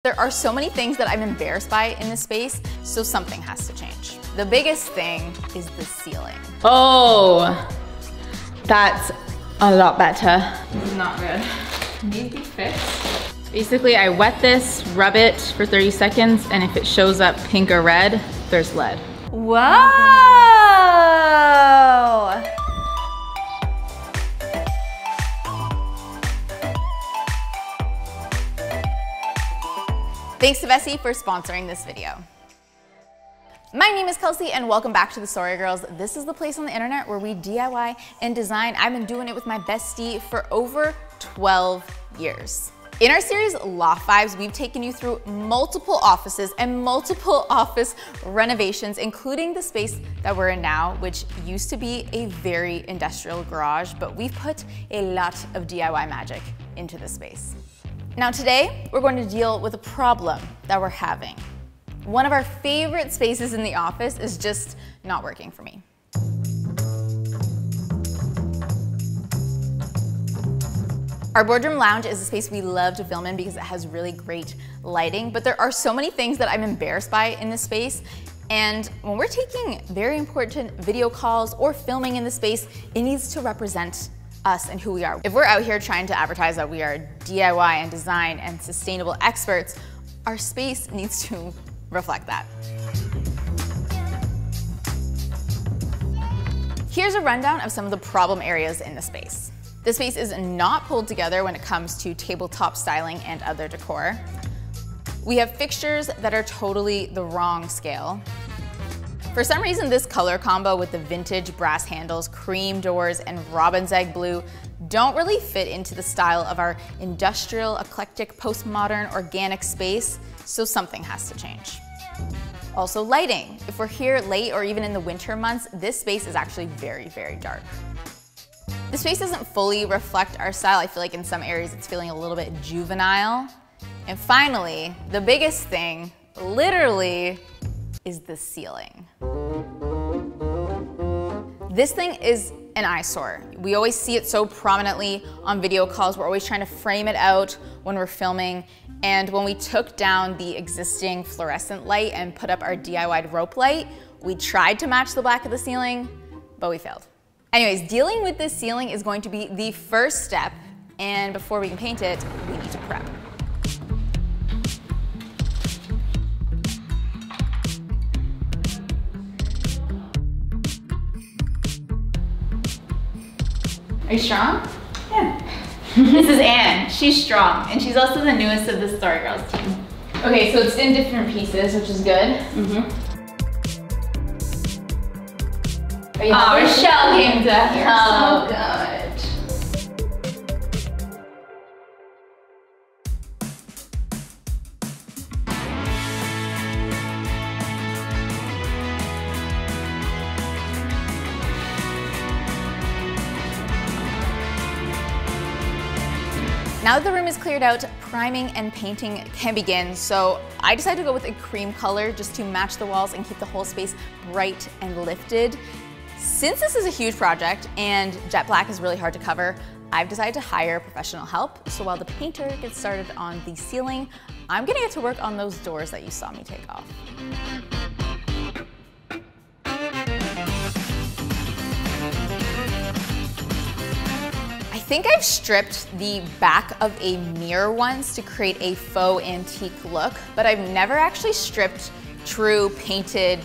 There are so many things that I'm embarrassed by in this space, so something has to change. The biggest thing is the ceiling. Oh, that's a lot better. This is not good. Needs to be fixed. Basically, I wet this, rub it for 30 seconds, and if it shows up pink or red, there's lead. Whoa! Thanks to Vessi for sponsoring this video. My name is Kelsey and welcome back to TheSorryGirls. This is the place on the internet where we DIY and design. I've been doing it with my bestie for over 12 years. In our series Loft Vibes, we've taken you through multiple offices and multiple office renovations, including the space that we're in now, which used to be a very industrial garage, but we've put a lot of DIY magic into this space. Now today, we're going to deal with a problem that we're having. One of our favorite spaces in the office is just not working for me. Our boardroom lounge is a space we love to film in because it has really great lighting, but there are so many things that I'm embarrassed by in this space. And when we're taking very important video calls or filming in the space, it needs to represent us and who we are. If we're out here trying to advertise that we are DIY and design and sustainable experts, our space needs to reflect that. Here's a rundown of some of the problem areas in the space. The space is not pulled together when it comes to tabletop styling and other decor. We have fixtures that are totally the wrong scale. For some reason, this color combo with the vintage brass handles, cream doors, and robin's egg blue don't really fit into the style of our industrial, eclectic, postmodern, organic space, so something has to change. Also lighting. If we're here late or even in the winter months, this space is actually very, very dark. The space doesn't fully reflect our style. I feel like in some areas it's feeling a little bit juvenile. And finally, the biggest thing, literally, is the ceiling. This thing is an eyesore. We always see it so prominently on video calls. We're always trying to frame it out when we're filming. And when we took down the existing fluorescent light and put up our DIY'd rope light, we tried to match the black of the ceiling, but we failed. Anyways, dealing with this ceiling is going to be the first step. And before we can paint it, we need to prep. Are you strong? Yeah. This is Anne. She's strong, and she's also the newest of the TheSorryGirls team. Okay, so it's in different pieces, which is good. Oh, Rochelle came to help. So good. Now that the room is cleared out, priming and painting can begin. So I decided to go with a cream color just to match the walls and keep the whole space bright and lifted. Since this is a huge project and jet black is really hard to cover, I've decided to hire professional help. So while the painter gets started on the ceiling, I'm gonna get to work on those doors that you saw me take off. I think I've stripped the back of a mirror once to create a faux antique look, but I've never actually stripped true painted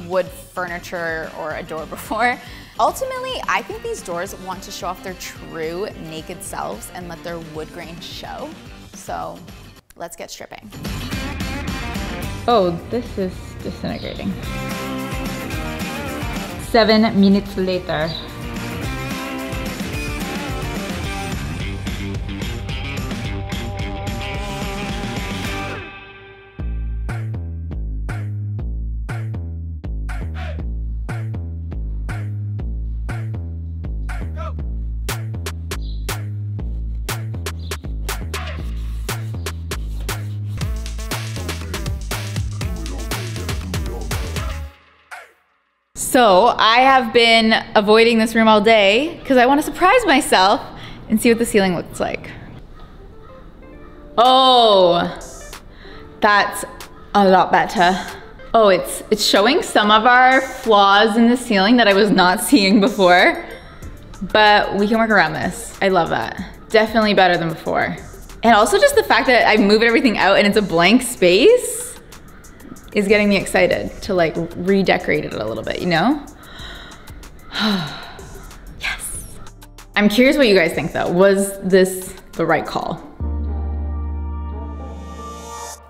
wood furniture or a door before. Ultimately, I think these doors want to show off their true naked selves and let their wood grain show. So let's get stripping. Oh, this is disintegrating. 7 minutes later. So I have been avoiding this room all day because I want to surprise myself and see what the ceiling looks like. Oh, That's a lot better. Oh, it's showing some of our flaws in the ceiling that I was not seeing before, but we can work around this. I love that. Definitely better than before. And also just the fact that I moved everything out and it's a blank space is getting me excited to like redecorate it a little bit, you know? Yes. I'm curious what you guys think though. Was this the right call?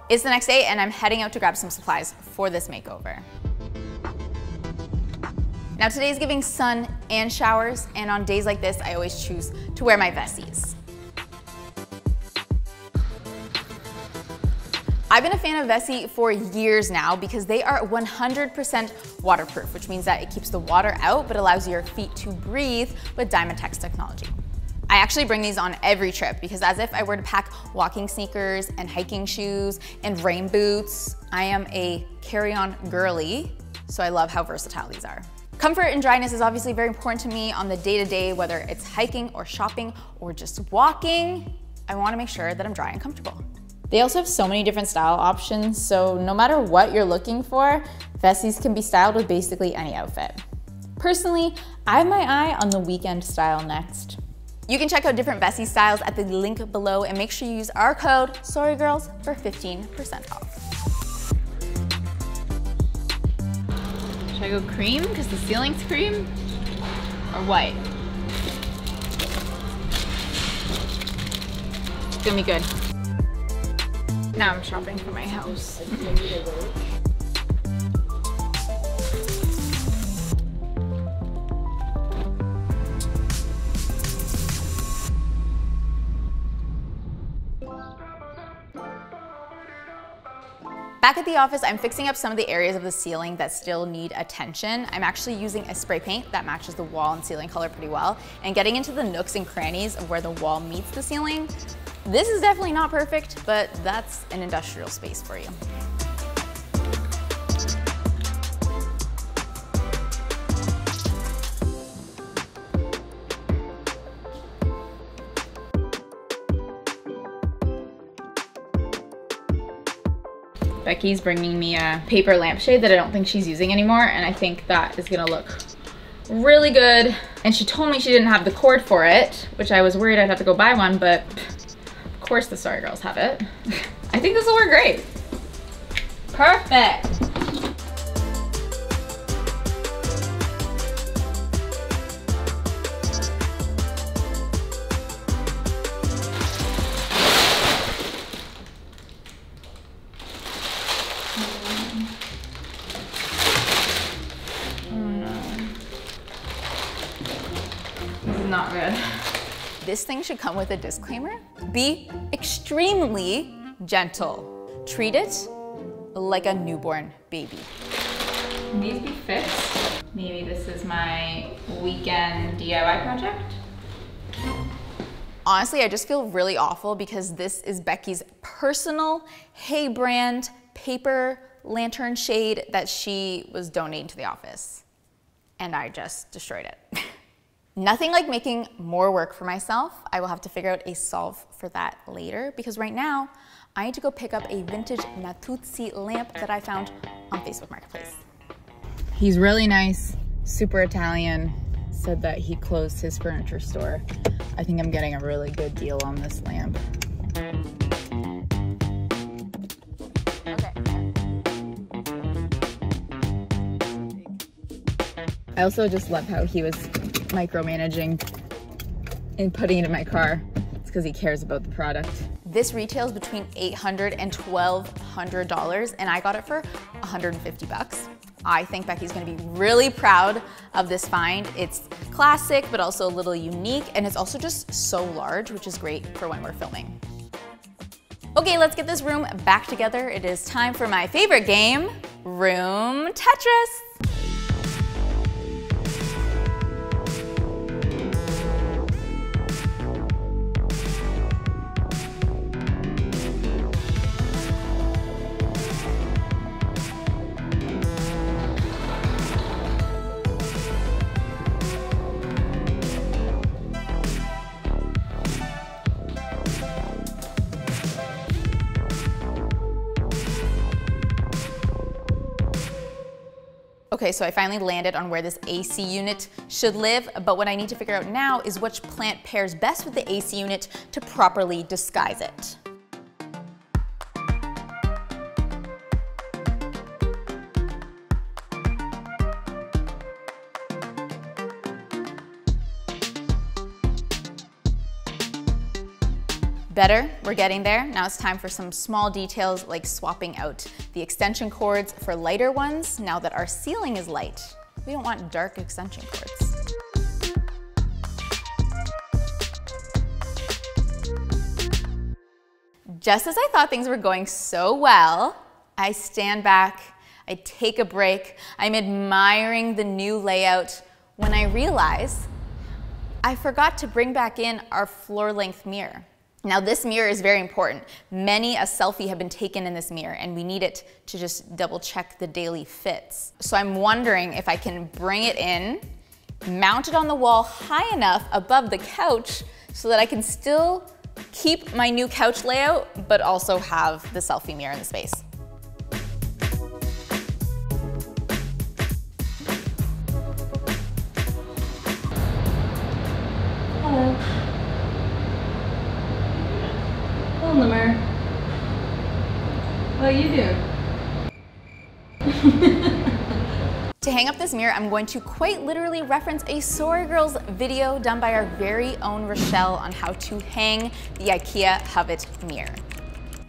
It's the next day and I'm heading out to grab some supplies for this makeover. Now today's giving sun and showers, and on days like this, I always choose to wear my vesties. I've been a fan of Vessi for years now because they are 100% waterproof, which means that it keeps the water out but allows your feet to breathe with Diamond-Tex technology. I actually bring these on every trip because as if I were to pack walking sneakers and hiking shoes and rain boots, I am a carry-on girly, so I love how versatile these are. Comfort and dryness is obviously very important to me on the day-to-day, whether it's hiking or shopping or just walking. I wanna make sure that I'm dry and comfortable. They also have so many different style options, so no matter what you're looking for, Vessis can be styled with basically any outfit. Personally, I have my eye on the weekend style next. You can check out different Vessi styles at the link below and make sure you use our code TheSorryGirls for 15% off. Should I go cream because the ceiling's cream, or white? It's gonna be good. Now I'm shopping for my house. Back at the office, I'm fixing up some of the areas of the ceiling that still need attention. I'm actually using a spray paint that matches the wall and ceiling color pretty well, and getting into the nooks and crannies of where the wall meets the ceiling. This is definitely not perfect, but that's an industrial space for you. Becky's bringing me a paper lampshade that I don't think she's using anymore, and I think that is gonna look really good. And she told me she didn't have the cord for it, which I was worried I'd have to go buy one, but of course the Sorry Girls have it. I think this will work great. Perfect. Not good. This thing should come with a disclaimer. Be extremely gentle. Treat it like a newborn baby. These be fixed. Maybe this is my weekend DIY project. Honestly, I just feel really awful because this is Becky's personal Hey brand paper lantern shade that she was donating to the office. And I just destroyed it. Nothing like making more work for myself. I will have to figure out a solve for that later because right now I need to go pick up a vintage Natuzzi lamp that I found on Facebook Marketplace. He's really nice, super Italian, said that he closed his furniture store. I think I'm getting a really good deal on this lamp. Okay. I also just love how he was micromanaging and putting it in my car. It's because he cares about the product. This retails between $800 and $1,200 and I got it for 150 bucks. I think Becky's gonna be really proud of this find. It's classic, but also a little unique, and it's also just so large, which is great for when we're filming. Okay, let's get this room back together. It is time for my favorite game, Room Tetris. Okay, so I finally landed on where this AC unit should live, but what I need to figure out now is which plant pairs best with the AC unit to properly disguise it. Better, we're getting there. Now it's time for some small details like swapping out the extension cords for lighter ones now that our ceiling is light. We don't want dark extension cords. Just as I thought things were going so well, I stand back, I take a break, I'm admiring the new layout when I realize I forgot to bring back in our floor length mirror. Now this mirror is very important. Many a selfie have been taken in this mirror and we need it to just double check the daily fits. So I'm wondering if I can bring it in, mount it on the wall high enough above the couch so that I can still keep my new couch layout, but also have the selfie mirror in the space. Hello. Hello, Lemur. What are you doing? To hang up this mirror, I'm going to quite literally reference a TheSorryGirls video done by our very own Rochelle on how to hang the IKEA Hovet mirror.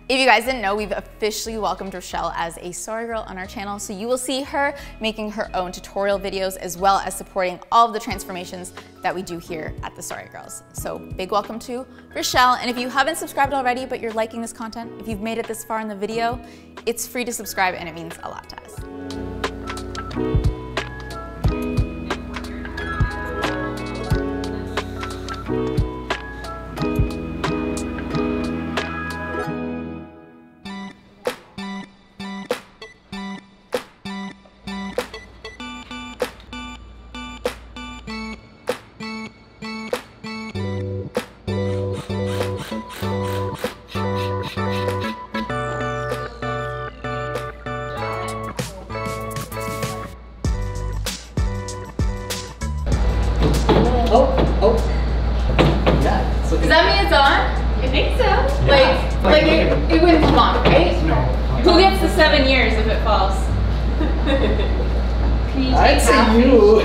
If you guys didn't know, we've officially welcomed Rochelle as a TheSorryGirl on our channel, so you will see her making her own tutorial videos as well as supporting all of the transformations that we do here at TheSorryGirls. So big welcome to Rochelle, and if you haven't subscribed already but you're liking this content, if you've made it this far in the video, it's free to subscribe and it means a lot to us. Does that mean it's on? I think so. Like it wouldn't come on, right? No. Who gets the 7 years if it falls? Can you I'd say you.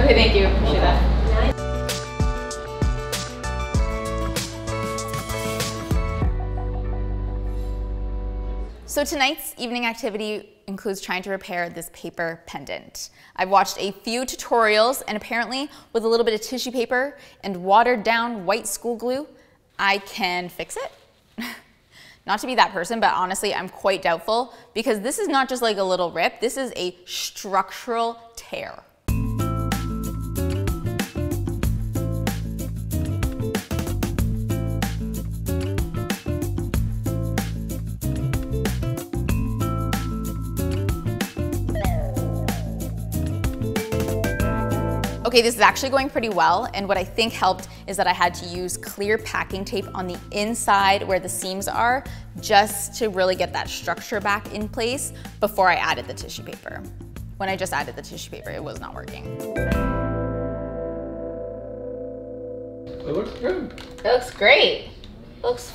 Okay, thank you. Appreciate that. So tonight's evening activity includes trying to repair this paper pendant. I've watched a few tutorials and apparently with a little bit of tissue paper and watered down white school glue, I can fix it. Not to be that person, but honestly, I'm quite doubtful because this is not just like a little rip, this is a structural tear. Okay, this is actually going pretty well, and what I think helped is that I had to use clear packing tape on the inside where the seams are, just to really get that structure back in place before I added the tissue paper. When I just added the tissue paper, it was not working. It looks good. It looks great. It looks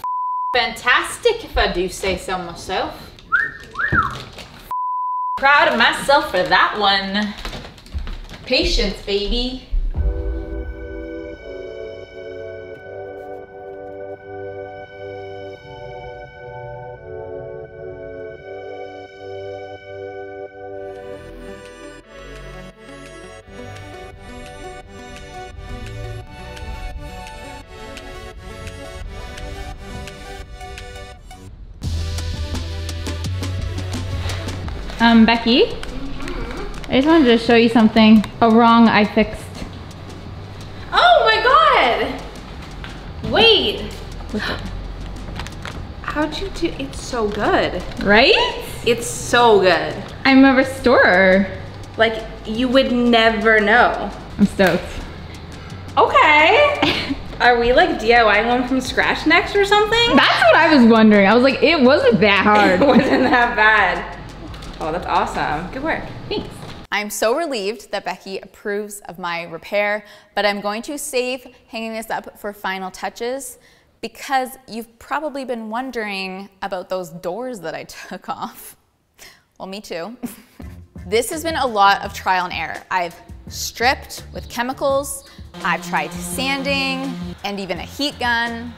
fantastic if I do say so myself. Proud of myself for that one. Patience, baby. Becky? I just wanted to show you something. A wrong I fixed. Oh my god! Wait. How'd you do? It's so good. Right? It's so good. I'm a restorer. Like, you would never know. I'm stoked. Okay. Are we like DIYing one from scratch next or something? That's what I was wondering. I was like, it wasn't that hard. It wasn't that bad. Oh, that's awesome. Good work. Thanks. I'm so relieved that Becky approves of my repair, but I'm going to save hanging this up for final touches because you've probably been wondering about those doors that I took off. Well, me too. This has been a lot of trial and error. I've stripped with chemicals, I've tried sanding, and even a heat gun.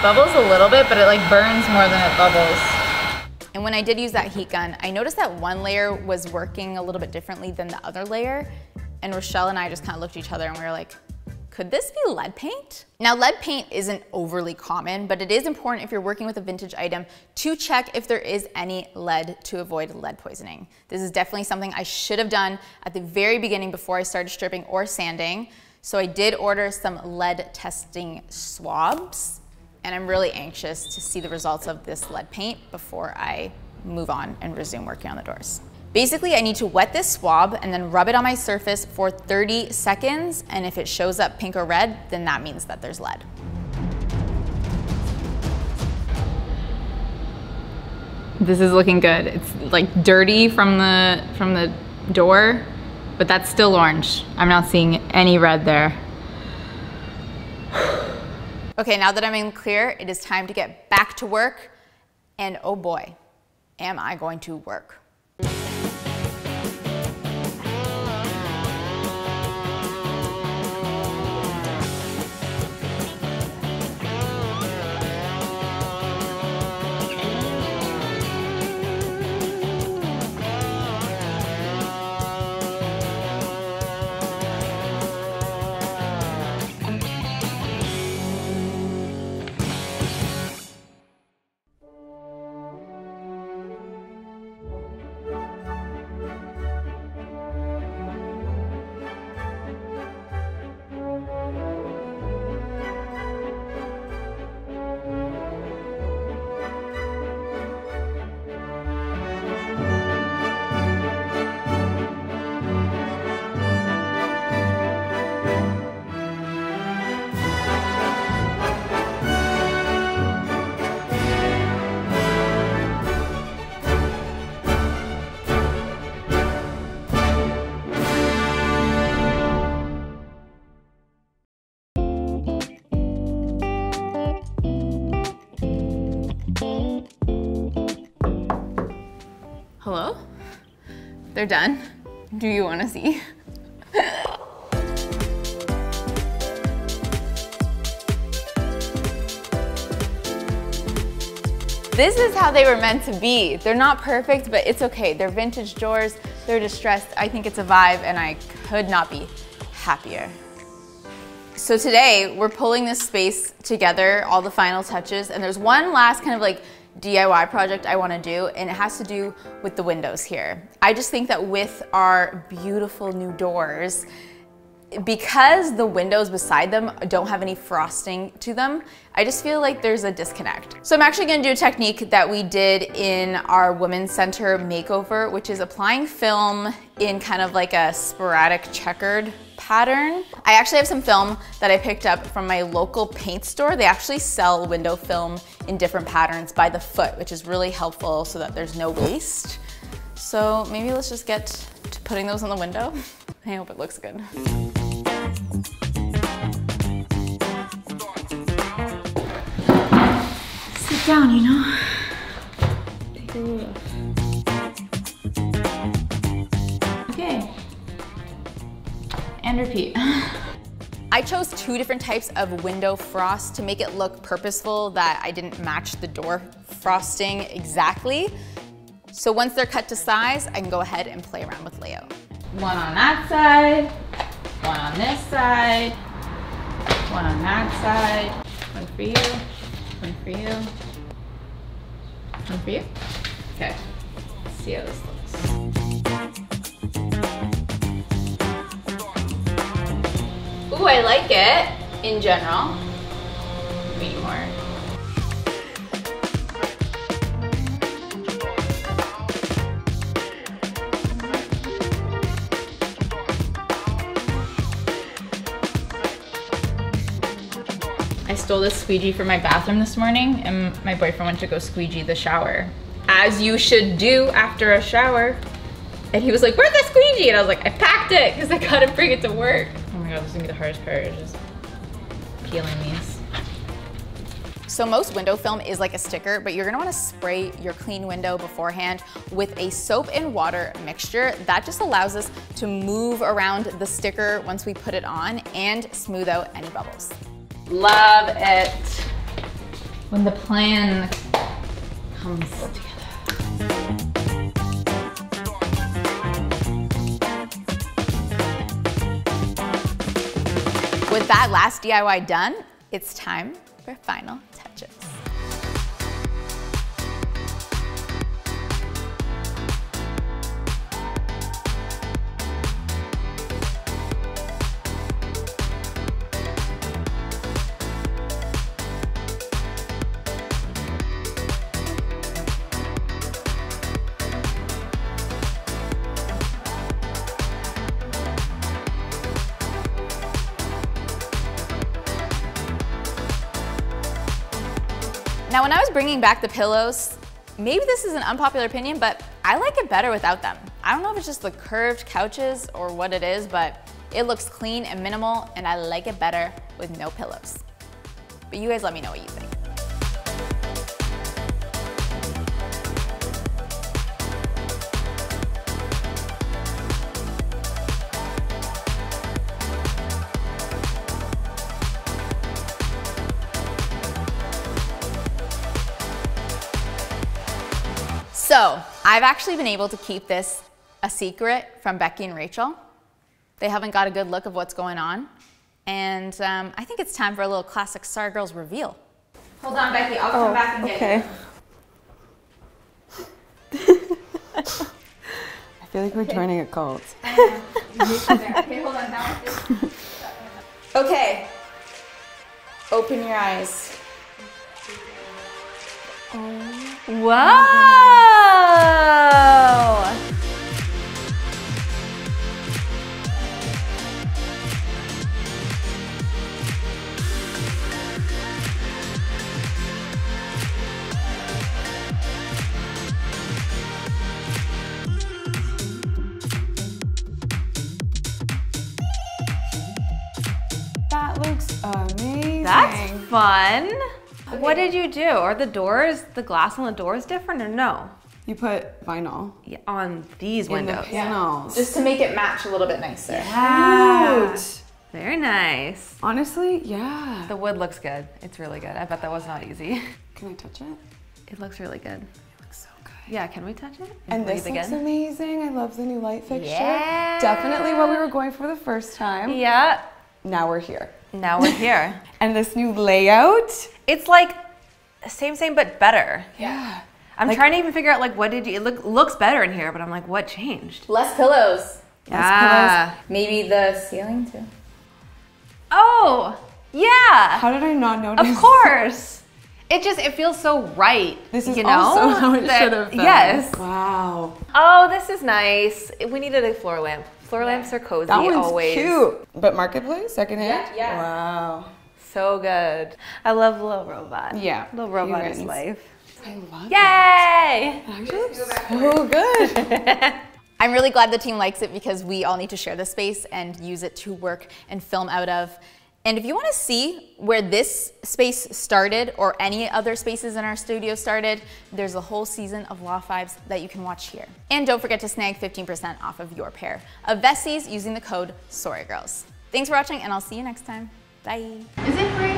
Bubbles a little bit, but it like burns more than it bubbles. And when I did use that heat gun, I noticed that one layer was working a little bit differently than the other layer. And Rochelle and I just kind of looked at each other and we were like, could this be lead paint? Now, lead paint isn't overly common, but it is important if you're working with a vintage item to check if there is any lead to avoid lead poisoning. This is definitely something I should have done at the very beginning before I started stripping or sanding. So I did order some lead testing swabs, and I'm really anxious to see the results of this lead paint before I move on and resume working on the doors. Basically, I need to wet this swab and then rub it on my surface for 30 seconds, and if it shows up pink or red, then that means that there's lead. This is looking good. It's like dirty from the door, but that's still orange. I'm not seeing any red there. Okay, now that I'm in clear, it is time to get back to work, and oh boy, am I going to work. Hello? They're done. Do you want to see? This is how they were meant to be. They're not perfect, but it's okay. They're vintage doors, they're distressed. I think it's a vibe and I could not be happier. So today we're pulling this space together, all the final touches, and there's one last kind of like DIY project I want to do, and it has to do with the windows here. I just think that with our beautiful new doors, because the windows beside them don't have any frosting to them, I just feel like there's a disconnect. So I'm actually gonna do a technique that we did in our Women's Center makeover, which is applying film in kind of like a sporadic checkered pattern. I actually have some film that I picked up from my local paint store. They actually sell window film in different patterns by the foot, which is really helpful so that there's no waste. So maybe let's just get to putting those on the window. I hope it looks good. Sit down, you know? Take a look. Okay. And repeat. I chose two different types of window frost to make it look purposeful, that I didn't match the door frosting exactly. So once they're cut to size, I can go ahead and play around with layout. One on that side, one on this side, one on that side, one for you, one for you, one for you. Okay, let's see how this looks. Ooh, I like it in general. Maybe more. I stole this squeegee from my bathroom this morning, and my boyfriend went to go squeegee the shower as you should do after a shower. And he was like, where's the squeegee? And I was like, I packed it because I gotta bring it to work. Oh my God, this is gonna be the hardest part, is just peeling these. So most window film is like a sticker, but you're gonna wanna spray your clean window beforehand with a soap and water mixture. That just allows us to move around the sticker once we put it on and smooth out any bubbles. Love it. When the plan comes together. With that last DIY done, it's time for final touches. Now, when I was bringing back the pillows, maybe this is an unpopular opinion, but I like it better without them. I don't know if it's just the curved couches or what it is, but it looks clean and minimal, and I like it better with no pillows. But you guys let me know what you think. So I've actually been able to keep this a secret from Becky and Rachel. They haven't got a good look of what's going on. And I think it's time for a little classic TheSorryGirls reveal. Hold on, Becky, I'll come back and get you. I feel like we're joining a cult. Okay, hold on now. Okay, open your eyes. Whoa! That looks amazing. That's fun. Okay. What did you do? Are the doors, the glass on the doors different or no? You put vinyl On these in windows. the panels. Just to make it match a little bit nicer. Cute. Very nice. Honestly, yeah. The wood looks good. It's really good. I bet that was not easy. Can I touch it? It looks really good. It looks so good. Yeah, can we touch it? And this looks amazing. I love the new light fixture. Yeah. Definitely what we were going for the first time. Yeah. Now we're here. Now we're here. And this new layout. It's like same but better. Yeah. I'm trying to even figure out like what did you, it looks better in here, but I'm like, what changed? Less pillows. Yeah. Maybe the ceiling too. Oh, yeah. How did I not notice? Of course. It feels so right. This is you know, also how it should have been. Yes. Wow. Oh, this is nice. We needed a floor lamp. Floor lamps are cozy That one's always. cute. But Marketplace, secondhand? Yeah. Wow. So good. I love Little Robot. Yeah. Little Robot is Humans. life. I love Yay! it. Actually looks so good. I'm really glad the team likes it because we all need to share this space and use it to work and film out of. And if you want to see where this space started or any other spaces in our studio started, there's a whole season of Loft Vibes that you can watch here. And don't forget to snag 15% off of your pair of vesties using the code TheSorryGirls. Thanks for watching, and I'll see you next time. Bye. Is it free?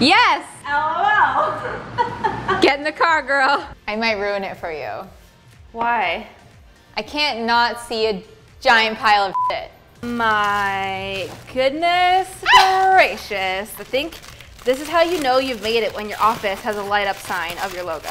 Yes! LOL. Get in the car, girl. I might ruin it for you. Why? I can't not see a giant pile of shit. My goodness gracious. I think this is how you know you've made it when your office has a light up sign of your logo.